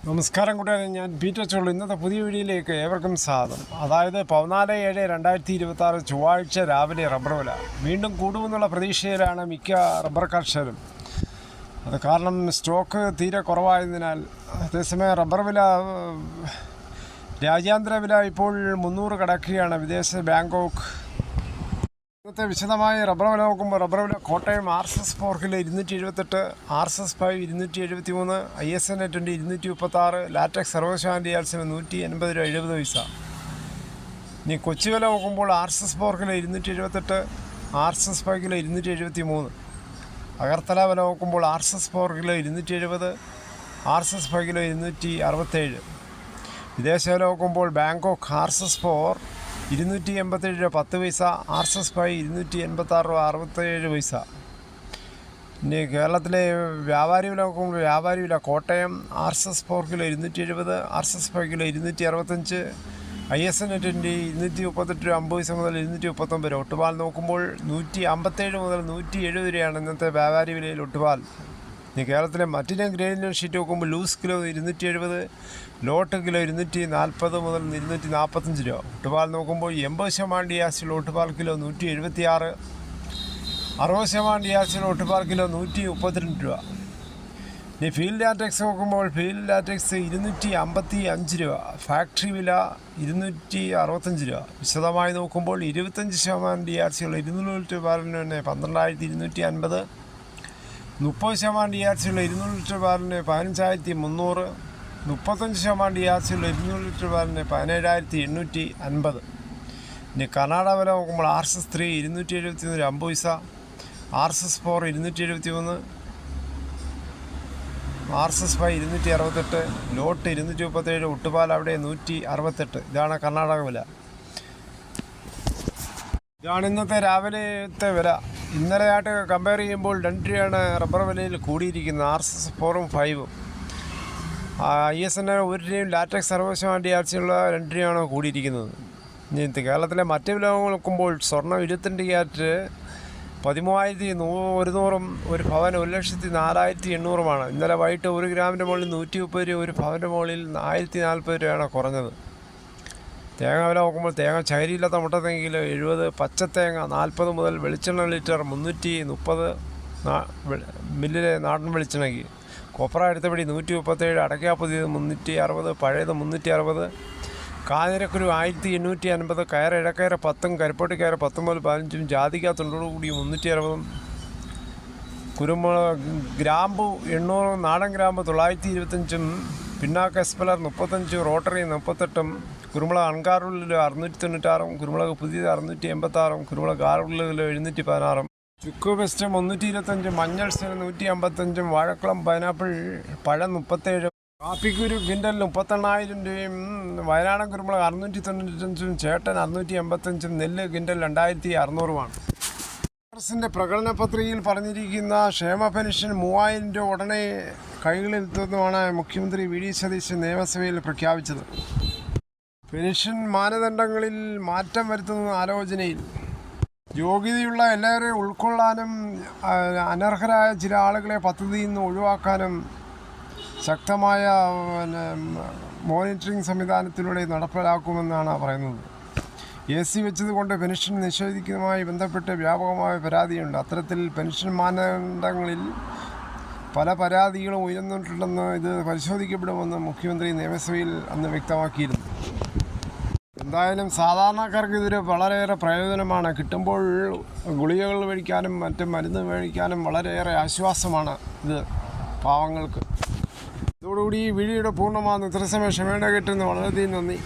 നമസ്കാരം കൂട്ടുകാരെ, ഞാൻ പീറ്റർ ചോളു. ഇന്നത്തെ പുതിയ വീഡിയോയിലേക്ക് ഏവർക്കും സ്വാഗതം. അതായത് 14/7/2026 ചൊവ്വാഴ്ച രാവിലെ റബ്ബർ വില വീണ്ടും കൂടുമെന്നുള്ള പ്രതീക്ഷയിലാണ് മിക്ക റബ്ബർ കർഷകരും. അത് കാരണം സ്റ്റോക്ക് തീരെ കുറവായതിനാൽ. അതേസമയം റബ്ബർ വില, രാജ്യാന്തര വില ഇപ്പോൾ 300 കടക്കുകയാണ്. വിദേശ ബാങ്കോക്ക്. ഇന്നത്തെ വിശദമായി റബ്ബർ വില നോക്കുമ്പോൾ റബ്ബർ വില Kottayam RSS-4 kilo 278, RSS-5 273, ISN-20 236, latex സർവശാന്തി യാൽസിന് 180 രൂപ 70 പൈസ. ഇനി കൊച്ചി വില നോക്കുമ്പോൾ RSS-4 kilo 278, RSS-5 kilo 273. Agartala വില നോക്കുമ്പോൾ RSS-4 കിലോ 270, RSS-5 കിലോ 267. വിദേശ വില നോക്കുമ്പോൾ ബാങ്കോക്ക് RSS-4 287 രൂപ 10 പൈസ, RSS-5 286 രൂപ 67 പൈസ. ഇനി കേരളത്തിലെ വ്യാപാരി വില നോക്കുമ്പോൾ വ്യാപാരി വില Kottayam RSS-4 kilo 270, RSS-5 kilo 265, ISN-20 238 രൂപ 50 പൈസ മുതൽ 239 രൂപ. ഒട്ടുപാൽ നോക്കുമ്പോൾ 157 മുതൽ 170 രൂപയാണ് ഇന്നത്തെ വ്യാപാരി വിലയിൽ ഒട്ടുപാൽ. ഇനി കേരളത്തിലെ മറ്റിനം ഗ്രേഡിൻ്റെ ഷീറ്റ് നോക്കുമ്പോൾ ലൂസ് കിലോ 270, ലോട്ട് കിലോ 240 മുതൽ 245 രൂപ. ഒട്ടുപാൽ നോക്കുമ്പോൾ 80% ഡിയാസിൽ ഒട്ടുപാൽ കിലോ 176, 60% ഡിയാസിൽ ഒട്ടുപാൽ കിലോ 132 രൂപ. ഇനി ഫീൽഡ് ലാറ്റക്സ് നോക്കുമ്പോൾ ഫീൽഡ് ലാറ്റക്സ് 255 രൂപ, ഫാക്ടറി വില 265 രൂപ. വിശദമായി നോക്കുമ്പോൾ 25% ഡിയാസിയുള്ള 200 ലിറ്റർ ബാരലിന് 12,250, 30% ഡിയാസിയുള്ള 200 ലിറ്റർ ബാരലിന് 15,300, 35% ഡിയാസിയുള്ള 200 ലിറ്റർ ബാരലിന് 17,850. ഇനി കർണാടക വില നോക്കുമ്പോൾ RSS-3 271 50 പൈസ, RSS-4 273, RSS-5 268, ലോട്ട് 237, ഒട്ടുപാൽ അവിടെ 168. ഇതാണ് കർണാടക വില. ഇതാണ് ഇന്നത്തെ രാവിലത്തെ വില. ഇന്നലെയായിട്ട് കമ്പയർ ചെയ്യുമ്പോൾ 2 രൂപയാണ് റബ്ബർ വിലയിൽ കൂടിയിരിക്കുന്നത്. RSS-4 5, ISN 1 രൂപയും ലാറ്റക്സ് സർവശാന്തി യാൽസിനുള്ള 2 രൂപയാണ് കൂടിയിരിക്കുന്നത്. ഇനി കേരളത്തിലെ മറ്റ് വില നോക്കുമ്പോൾ സ്വർണ്ണം 22 ക്യാരറ്റ് 13,100, ഒരു പവൻ 1,04,800. ഇന്നലെ വൈകിട്ട് 1 ഗ്രാമിൻ്റെ മുകളിൽ 130 രൂപ, ഒരു പവൻ്റെ മുകളിൽ 1,040 രൂപയാണ് കുറഞ്ഞത്. തേങ്ങ വില നോക്കുമ്പോൾ തേങ്ങ ചകരിയില്ലാത്ത മുട്ടത്തേങ്ങ കിലോ 70, പച്ചത്തേങ്ങ 40 മുതൽ, വെളിച്ചെണ്ണ ലിറ്റർ 330 മില്ലിലെ നാടൻ വെളിച്ചെണ്ണയ്ക്ക്. കൊപ്ര എടുത്തപടി 137, അടയ്ക്ക പുതിയത് 360, പഴയത് 360, കാഞ്ഞിരക്കുരു 1,850, കയർ ഇടക്കയർ 10, കരിപ്പോട്ടിക്കയർ 10 മുതൽ 15, ജാതിക്ക തൊണ്ടോടുകൂടി 360, കുരുമുളക് ഗ്രാമ്പു 800, നാടൻ ഗ്രാമ്പ് 925, പിന്നാക്ക എസ്പെലർ 35, റോട്ടറി 38, കുരുമുളക് അൺകാറുള്ളിൽ 696, കുരുമുളക് പുതിയത് 686, കുരുമുളക് കാറുള്ളിൽ 716, ചുക്ക് ബെസ്റ്റ് 325, മഞ്ഞൾ സെന 155, വാഴക്കുളം പൈനാപ്പിൾ പഴം 37, കാപ്പിക്കുരു ക്വിൻ്റലിന് 38,000 രൂപയും, വയനാടൻ കുരുമുളക് 695, ചേട്ടൻ 685, നെല്ല് ക്വിൻ്റൽ 2,600. കോൺഗ്രസിൻ്റെ പ്രകടന പത്രികയിൽ പറഞ്ഞിരിക്കുന്ന ക്ഷേമ പെൻഷൻ 3,000 രൂപ ഉടനെ കൈകളിലെത്തുമെന്നാണ് മുഖ്യമന്ത്രി VD സതീശൻ നിയമസഭയിൽ പ്രഖ്യാപിച്ചത്. പെൻഷൻ മാനദണ്ഡങ്ങളിൽ മാറ്റം വരുത്തുന്ന ആലോചനയിൽ. യോഗ്യതയുള്ള എല്ലാവരെയും ഉൾക്കൊള്ളാനും അനർഹരായ ചില ആളുകളെ പദ്ധതിയിൽ നിന്ന് ഒഴിവാക്കാനും ശക്തമായ മോണിറ്ററിംഗ് സംവിധാനത്തിലൂടെ നടപ്പിലാക്കുമെന്നാണ് പറയുന്നത്. AC വെച്ചതുകൊണ്ട് പെൻഷൻ നിഷേധിക്കുന്നതുമായി ബന്ധപ്പെട്ട് വ്യാപകമായ പരാതിയുണ്ട്. അത്തരത്തിൽ പെൻഷൻ മാനദണ്ഡങ്ങളിൽ പല പരാതികളും ഉയർന്നിട്ടുണ്ടെന്ന് ഇത് പരിശോധിക്കപ്പെടുമെന്ന് മുഖ്യമന്ത്രി നിയമസഭയിൽ അന്ന് വ്യക്തമാക്കിയിരുന്നു. എന്തായാലും സാധാരണക്കാർക്ക് ഇതൊരു വളരെയേറെ പ്രയോജനമാണ്. കിട്ടുമ്പോൾ ഗുളികകൾ മേടിക്കാനും മറ്റും മരുന്ന് മേടിക്കാനും വളരെയേറെ ആശ്വാസമാണ് ഇത് പാവങ്ങൾക്ക്. ഇതോടുകൂടി ഈ വീഡിയോയുടെ പൂർണ്ണമാകുന്നു. ഇത്ര സമയം ക്ഷമയുടെ കേട്ടുന്ന വളരെയധികം നന്ദി.